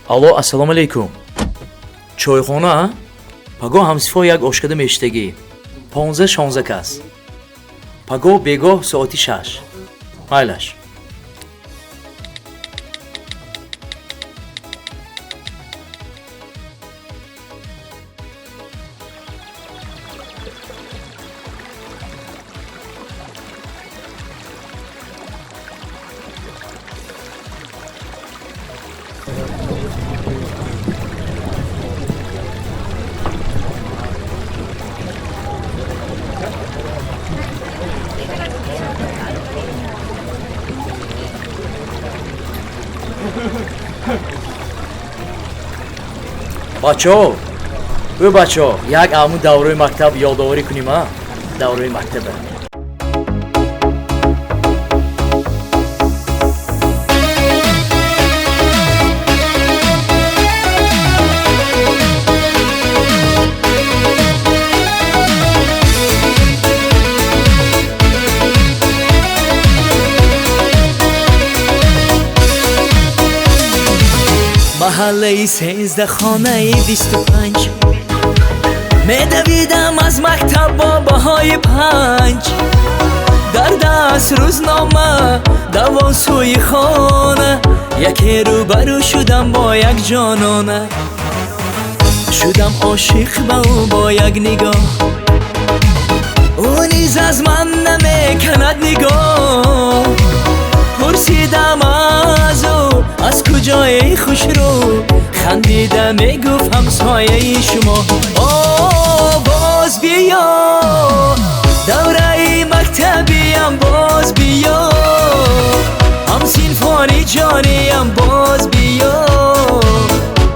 алло, ассалому алейкум. Чойхона? Пагоҳ ҳамсифо як ошкада мештагӣ. 15-16 кас. Пагоҳ бегоҳ соати 6. Майлаш. бачаҳо, як аму давраи мактаб ёдоварӣ кунем а? Давраи мактаба. محله 13 خانه 25 میدویدم از مکتب با بهای 5 در دست روزنامه دوان سوی خانه یکی روبرو شدم با یک جانانه شدم عاشق به او با یک نگاه او نیز از من نمیکند نگاه پرسیدم از او از کجای خوش رو خندیده میگفت همسایه شما باز بیا دوره مکتبیم باز بیا هم سینفانی جانیم باز بیا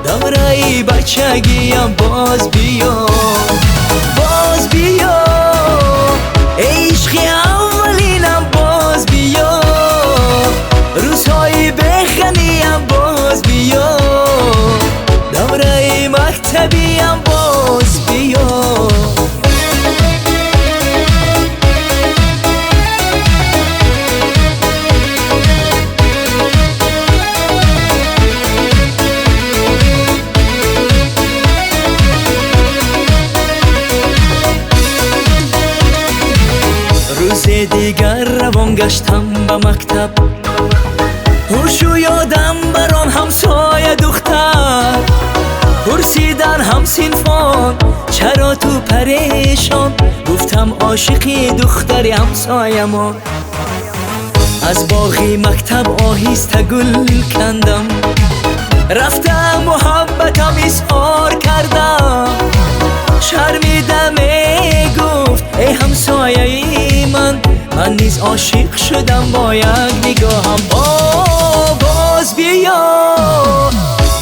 دوره بچگیم باز بیا باز بیا عشق اولینم باز بیا روزهای بخنیم باز بیا دوره مکتبیم باز بیا روز دیگر روان گشتم به مکتب هوشو یادم بران همسایه دختر پرسیدن هم سینفان چرا تو پریشان گفتم عاشقی دختری همسایه ما از باغی مکتب آهسته گل کندم رفتم محبتم اظهار کردم شرمیده میگفت ای همسایه من نیز عاشق شدم با یک نگاهم باز بیا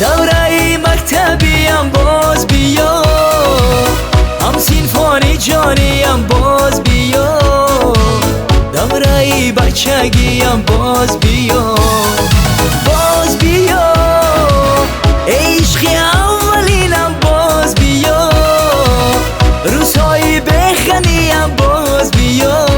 دوره مکتبیم باز بیا هم سینفانی جانیم باز بیا دوره بچگیم باز بیا باز بیا عشق اولینم باز بیا روزهای بخنیم باز بیا